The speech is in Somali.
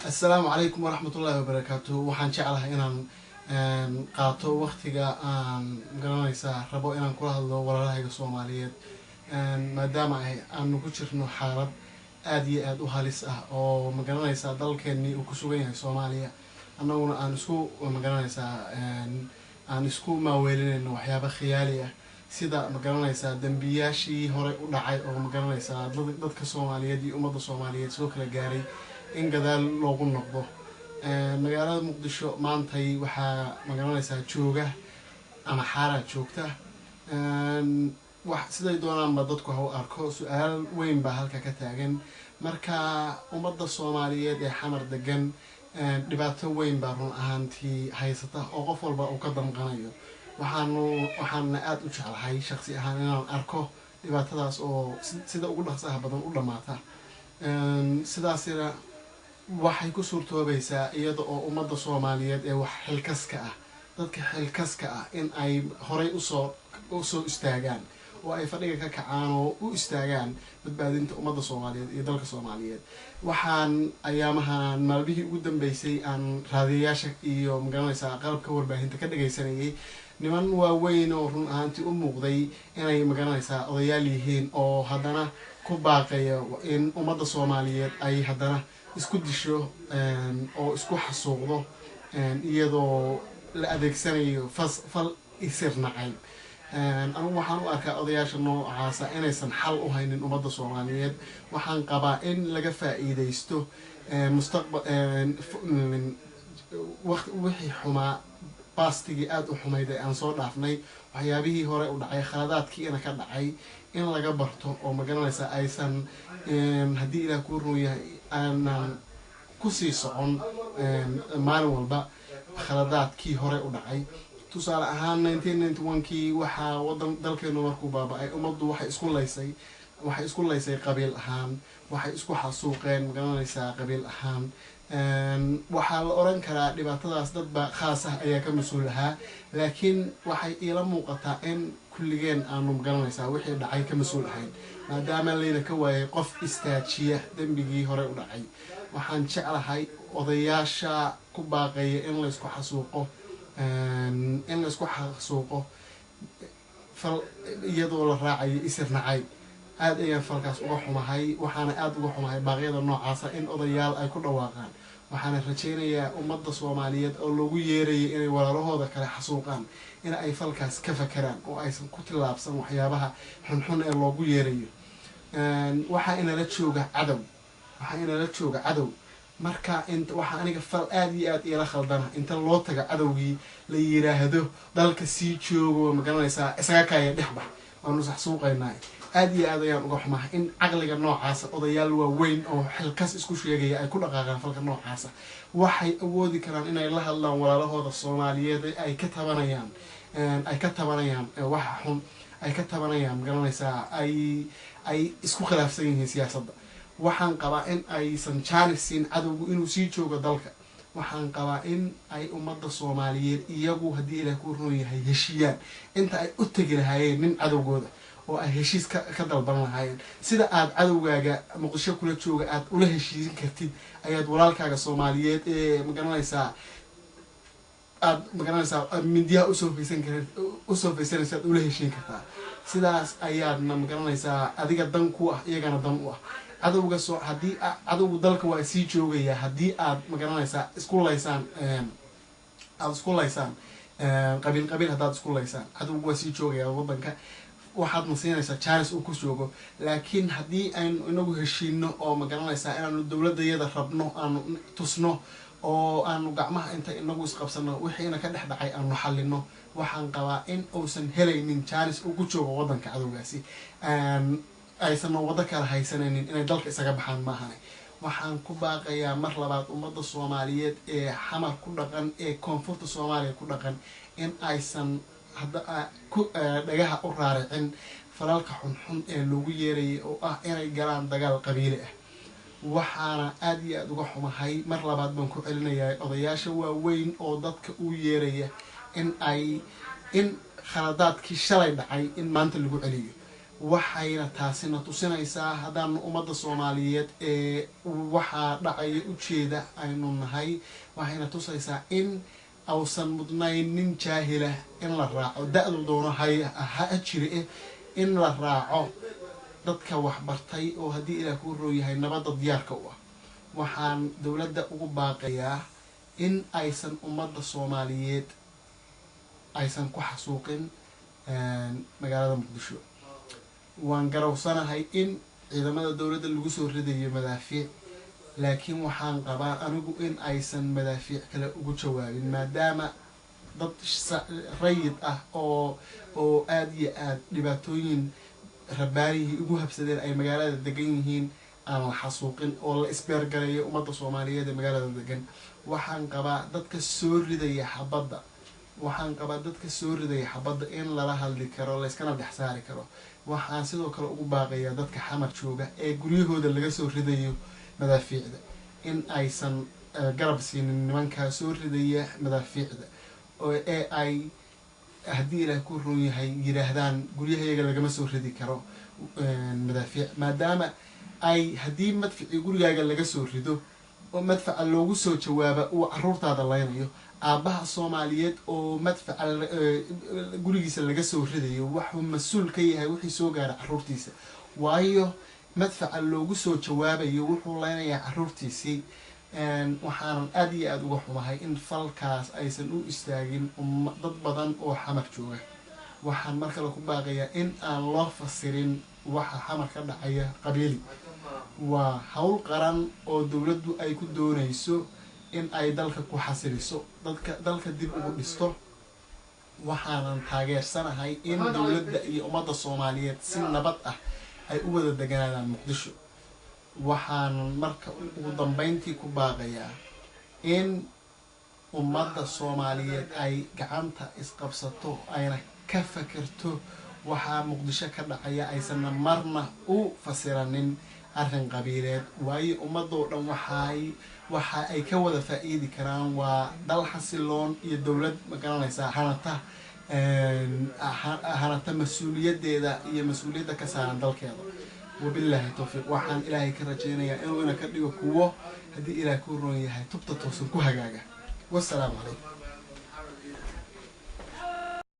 السلام عليكم ورحمة الله وبركاته. وحان شعلها إنان قاطو وقتها قرانيسا ربو إنان كل هذا ولا هاي الصوماليات ما دام أنو كشرنو حارب آدي وهالس أو مقرانيسا ضل كني وكسوين هاي الصومالية أنا أنسكو مقرانيسا أنسكو ما ويلين وحياة خيالية سيدا مقرانيسا دنبياشي هوري ودعي أو مقرانيسا ضد كصومالية دي أمضى الصومالية سوكرا جاري إن قدال لوغو نقضو مقالة مقدشو مانتاي وحا مقالانيسا جوغة أما حارة جوغتا سيداي doonaan ba dadku ha u arko su'aal weyn baa halka ka taagan marka ummadda Soomaaliyeed ee xamar degan dhibaato weyn baa run ahaantii haysata oo qof walba uu ka damqanayo waxaan aad u jeclahay shakhsi ahaan inaan arko dhibaatadaas oo sida ugu dhaqsaha badan u dhamaata sidaasina waxay ku suurtoobaysaa iyada oo ummadda Soomaaliyeed ee wax xilkaska ah dadka xilkaska ah in ay horay u soo istaagaan oo ay fadhiga ka kacaan oo u istaagaan badbaadinta ummadda Soomaaliyeed iyo dalka Soomaaliyeed waxaan ayaamahan maalbihii ugu dambeysay aan raadiyaasha iyo magaranaysa qalabka warbaahinta ka dhageysanayay niman waaweyn oo run ahaantii u muuqday inay magaranaysa odayaal yihiin oo haddana ku baaqaya in ummadda Soomaaliyeed ay haddana isku disho oo isku xasuuqdo iyadoo la adeegsanayo fal isir nacay anigu waxaan u arkaa odayaasha noocaasa inaysan xal u haynin ummadda Soomaaliyeed waxaan qabaa in laga faa'iideysto wixii xumaa baastigii aad u xumayd ee aan soo dhaafnay waxyaabihii hore u dhacay khaladaadkiina ka dhacay in laga barto oo magaranaysa aysan haddii ilaah kuu run yahay aanan kusii socon maalin walba khaladaadkii hore u dhacay tusaale ahaan 1991kii waxaa wadan dalkeenu markuu baaba'ay ummaddu waxay isku laysay qabiil ahaan waxay isku xasuuqeen magaranaysaa qabiil ahaan waxaa la oran karaa dhibaatadaas dadba khaas ah ayaa ka mas'uul ahaa laakiin waxay ila muuqataa in kulligeen aanu magaranaysaa wixii dhacay ka mas'uul ahayn maadaama layna ka waayay qof istaajiya dembigii hore u dhacay waxaan jeclahay odayaasha ku baaqaya in la isku xasuuqo fal iyadoo la raacayo isir nacay aad ayaan falkaas uga xumahay waxaana aad uga xumahay baaqyada noocaasa in odayaal ay ku dhawaaqaan waxaana rajaynayaa ummadda Soomaaliyeed oo loogu yeerayay inay walaalahooda kale xasuuqaan in ay falkaas ka fakaraan oo aysan ku tilaabsan waxyaabaha xunxun ee loogu yeerayo waxaa inala jooga cadow marka waxa aniga fal aad iyo aad ila khaldana inta loo taga cadowgii la yiraahdo dalka sii joogo magaranaysaa isaga kaaya dhixba waanu sax suuqaynaa aad iyo aad ayaan uga xumahay in aqliga noocaas odayaal waaweyn oo xilkas isku sheegaya ay ku dhaqaaqaan falka noocaas waxay awoodi karaan inay la hadlaan walaalahooda Soomaaliyeed ay ka tabanayaan waxa xun ay ka tabanayaan magaranaysaa ay isku khilaafsan yihiin siyaasadda waxaan qabaa in aysan jaanisin cadowgu inuu sii joogo dalka waxaan qabaa in ay ummadda Soomaaliyeed iyagu haddii ilaah ku run yahay heshiyaan inta ay u tagi lahaayeen nin cadowgooda oo ay heshiis ka dalban lahaayeen sida aad cadowgaaga muqdisho kula jooga aad ula heshiisin kartid ayaad walaalkaaga Soomaaliyeed ee magaranaysaa mindiyaha usoo faysanaysa aad ula heshiin kartaa sidaas ayaadna magaranaysaa adiga dan ku ah iyagana dan u ah cadowga haddii cadowgu dalka waa sii joogaya haddii aad magaranaysaa isku laysaan qabiil haddaad isku laysaan cadowgu waa sii joogaya wadanka waxaad nasiinaysaa chance uu ku joogo laakiin haddii aynu inagu heshiino oo magaranaysaa inaanu dowladayada rabno aanu tusno oo aanu gacmaha inta inagu isqabsano wixiina ka dhex dhacay aanu xallino waxaan qabaa in uusan helaynin chance uu ku joogo wadanka cadowgaasi aysan wada kala haysanaynin inay dalka isaga baxaan maahane waxaan ku baaqayaa mar labaad ummadda Soomaaliyeed ee xamar ku dhaqan ee koonfurta Soomaaliya ku dhaqan in aysan dhagaha u raaricin falalka xunxun ee loogu yeerayay oo ah inay galaan dagaal qabiili ah waxaana aad iyo aad uga xumahay mar labaad baan ku celinayaa odayaasha waaweyn oo dadka u yeeraya in khaladaadkii shalay dhacay in maanta lagu celiyo waxayna taasina tusinaysaa haddaan ummadda soomaaliyeed ee waxaa dhacaya ujeeda aynu nahay waxayna tusaysaa in ausan mudnayn nin jaahila in la raaco da-du doono ha jire in la raaco dadka waxbartay oo haddii ilaah kuu roo yahay nabadda diyaarka u ah waxaan dowladda ugu baaqayaa in aysan ummadda soomaaliyeed aysan ku xasuuqin magaalada muqdisho waan garowsanahay in ciidamada dowladda lagu soo ridayo madaafiic laakiin waxaan qabaa anigu in aysan madaafiic kale ugu jawaabin maadaama dad rayid ah oo aada iyo aada dhibaatooyin rabbaanihii ugu habsadeen ay magaalada degan yihiin aan la xasuuqin oo la isbeergalayo ummadda soomaaliyeed ee magaalada degan waxaan qabaa dadka soo ridaya xabadda in lala hadli karo layskana dhex saari karo waxaan sidoo kale ugu baaqayaa dadka xamar jooga ee guryahooda laga soo ridayo madaafiicda in aysan garab siinin nimankaa soo ridaya madaafiicda ee ay haddii ilaah ku roon yahay yidhaahdaan guryahayaga lagama soo ridi karo madaafiic maadaama ay haddii madficii gurigaaga laga soo rido oo madfaca loogu soo jawaaba uu caruurtaada laynayo aabbaha soomaaliyeed oo madfaca gurigiisa laga soo ridayo waxuu mas-uul ka yahay wixii soo gaara caruurtiisa waayo madfaca loogu soo jawaabayo wuxuu leynayaa caruurtiisii waxaanan aada iyo aada uga xumahay in falkaas aysan u istaagin dad badan oo xamar jooga waxaan mar kale ku baaqayaa in aan loo fasirin waxa xamar ka dhacaya qabiili waa hawl qaran oo dowladdu ay ku doonayso in ay dalka ku xasiliso dalka dib ugu dhisto waxaanan taageersanahay in dowladda iyo ummadda soomaaliyeed si nabad ah ay u wada deganaadaan muqdisho waxaanan marka ugu dambeyntii ku baaqayaa in ummadda soomaaliyeed ay gacanta isqabsato ayna ka fakerto waxaa muqdisho ka dhacaya aysanna marna u fasiranin arrin qabiileed waayo ummadoo dhan waxa ay ka wada faa'iidi karaan waa dal xasiloon iyo dowlad magaranaysaa hanata mas-uuliyadeeda iyo mas-uuliyadda ka saaran dalkeeda wabilaahi tawfiiq waxaan ilaahay ka rajaynayaa inuu ina ka dhigo kuwo haddii ilaah ku roon yahay tubta toosan ku hagaaga wassalaamu calaykum